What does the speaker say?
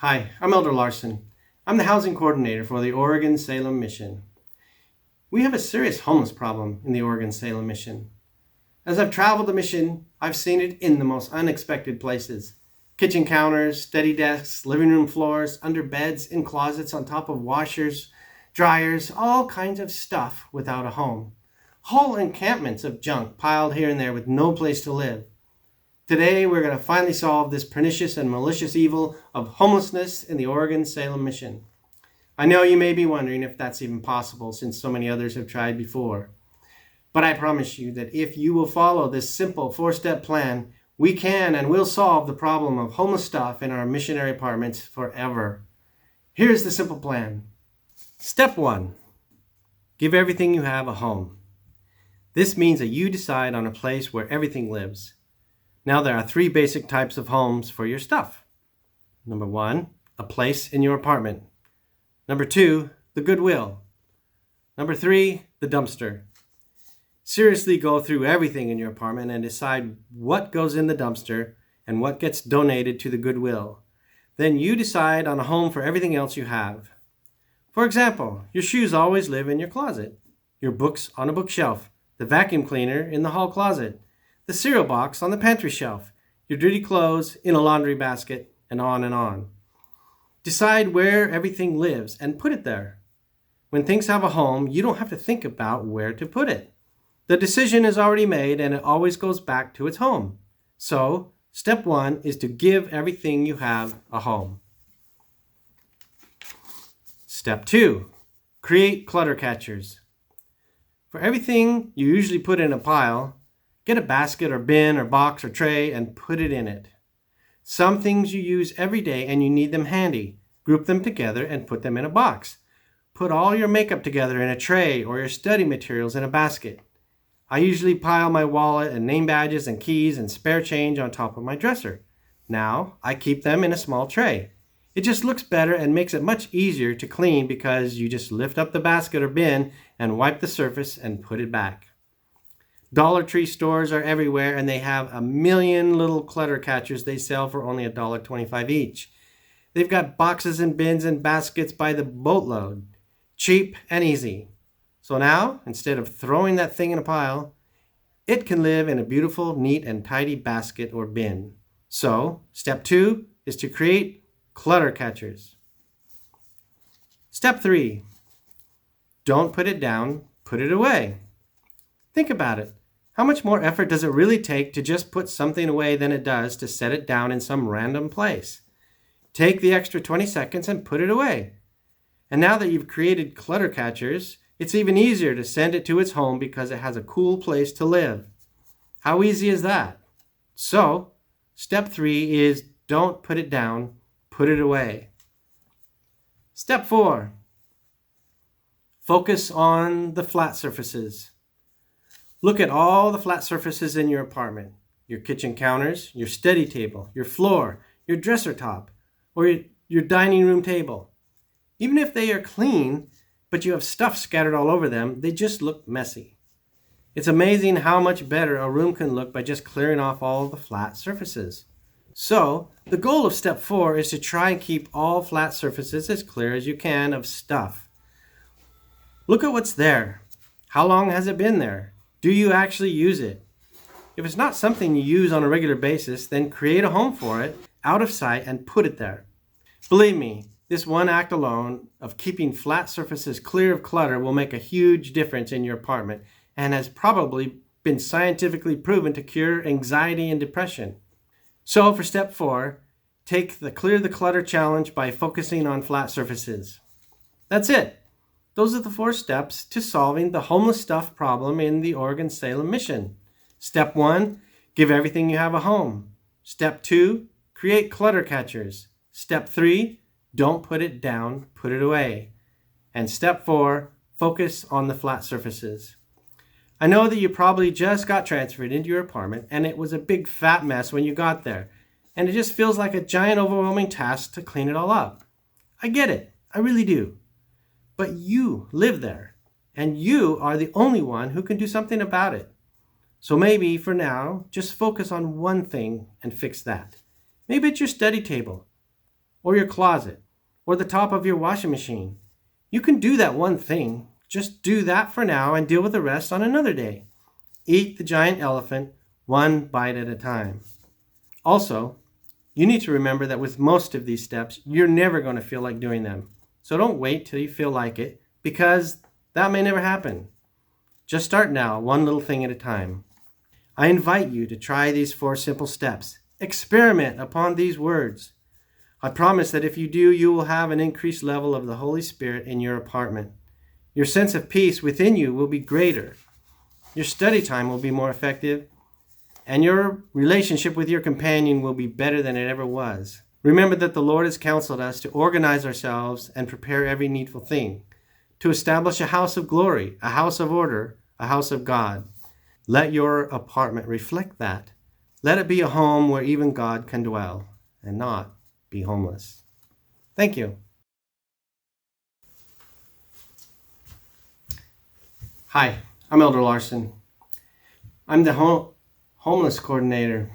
Hi, I'm Elder Larson. I'm the housing coordinator for the Oregon-Salem Mission. We have a serious homeless problem in the Oregon-Salem Mission. As I've traveled the mission, I've seen it in the most unexpected places. Kitchen counters, study desks, living room floors, under beds, in closets, on top of washers, dryers, all kinds of stuff without a home. Whole encampments of junk piled here and there with no place to live. Today, we're going to finally solve this pernicious and malicious evil of homelessness in the Oregon-Salem Mission. I know you may be wondering if that's even possible since so many others have tried before. But I promise you that if you will follow this simple 4-step plan, we can and will solve the problem of homeless stuff in our missionary apartments forever. Here's the simple plan. Step 1. Give everything you have a home. This means that you decide on a place where everything lives. Now there are 3 basic types of homes for your stuff. Number 1, a place in your apartment. Number 2, the Goodwill. Number 3, the dumpster. Seriously go through everything in your apartment and decide what goes in the dumpster and what gets donated to the Goodwill. Then you decide on a home for everything else you have. For example, your shoes always live in your closet, your books on a bookshelf, the vacuum cleaner in the hall closet, the cereal box on the pantry shelf, your dirty clothes in a laundry basket, and on and on. Decide where everything lives and put it there. When things have a home, you don't have to think about where to put it. The decision is already made and it always goes back to its home. So, step 1 is to give everything you have a home. Step 2, create clutter catchers. For everything you usually put in a pile, get a basket or bin or box or tray and put it in it. Some things you use every day and you need them handy. Group them together and put them in a box. Put all your makeup together in a tray or your study materials in a basket. I usually pile my wallet and name badges and keys and spare change on top of my dresser. Now I keep them in a small tray. It just looks better and makes it much easier to clean because you just lift up the basket or bin and wipe the surface and put it back. Dollar Tree stores are everywhere and they have a million little clutter catchers they sell for only $1.25 each. They've got boxes and bins and baskets by the boatload. Cheap and easy. So now, instead of throwing that thing in a pile, it can live in a beautiful, neat, and tidy basket or bin. So, step 2 is to create clutter catchers. Step 3. Don't put it down, put it away. Think about it. How much more effort does it really take to just put something away than it does to set it down in some random place? Take the extra 20 seconds and put it away. And now that you've created clutter catchers, it's even easier to send it to its home because it has a cool place to live. How easy is that? So, step 3 is don't put it down, put it away. Step 4. Focus on the flat surfaces. Look at all the flat surfaces in your apartment. Your kitchen counters, your study table, your floor, your dresser top, or your dining room table. Even if they are clean, but you have stuff scattered all over them, they just look messy. It's amazing how much better a room can look by just clearing off all the flat surfaces. So, the goal of step 4 is to try and keep all flat surfaces as clear as you can of stuff. Look at what's there. How long has it been there? Do you actually use it? If it's not something you use on a regular basis, then create a home for it, out of sight, and put it there. Believe me, this one act alone of keeping flat surfaces clear of clutter will make a huge difference in your apartment and has probably been scientifically proven to cure anxiety and depression. So for step 4, take the Clear the Clutter challenge by focusing on flat surfaces. That's it. Those are the 4 steps to solving the homeless stuff problem in the Oregon-Salem Mission. Step 1, give everything you have a home. Step 2, create clutter catchers. Step 3, don't put it down, put it away. And step 4, focus on the flat surfaces. I know that you probably just got transferred into your apartment and it was a big fat mess when you got there. And it just feels like a giant overwhelming task to clean it all up. I get it, I really do. But you live there, and you are the only one who can do something about it. So maybe, for now, just focus on one thing and fix that. Maybe it's your study table, or your closet, or the top of your washing machine. You can do that one thing. Just do that for now and deal with the rest on another day. Eat the giant elephant one bite at a time. Also, you need to remember that with most of these steps, you're never going to feel like doing them. So don't wait till you feel like it, because that may never happen. Just start now, one little thing at a time. I invite you to try these 4 simple steps. Experiment upon these words. I promise that if you do, you will have an increased level of the Holy Spirit in your apartment. Your sense of peace within you will be greater. Your study time will be more effective, and your relationship with your companion will be better than it ever was. Remember that the Lord has counseled us to organize ourselves and prepare every needful thing, to establish a house of glory, a house of order, a house of God. Let your apartment reflect that. Let it be a home where even God can dwell and not be homeless. Thank you. Hi, I'm Elder Larson. I'm the homeless coordinator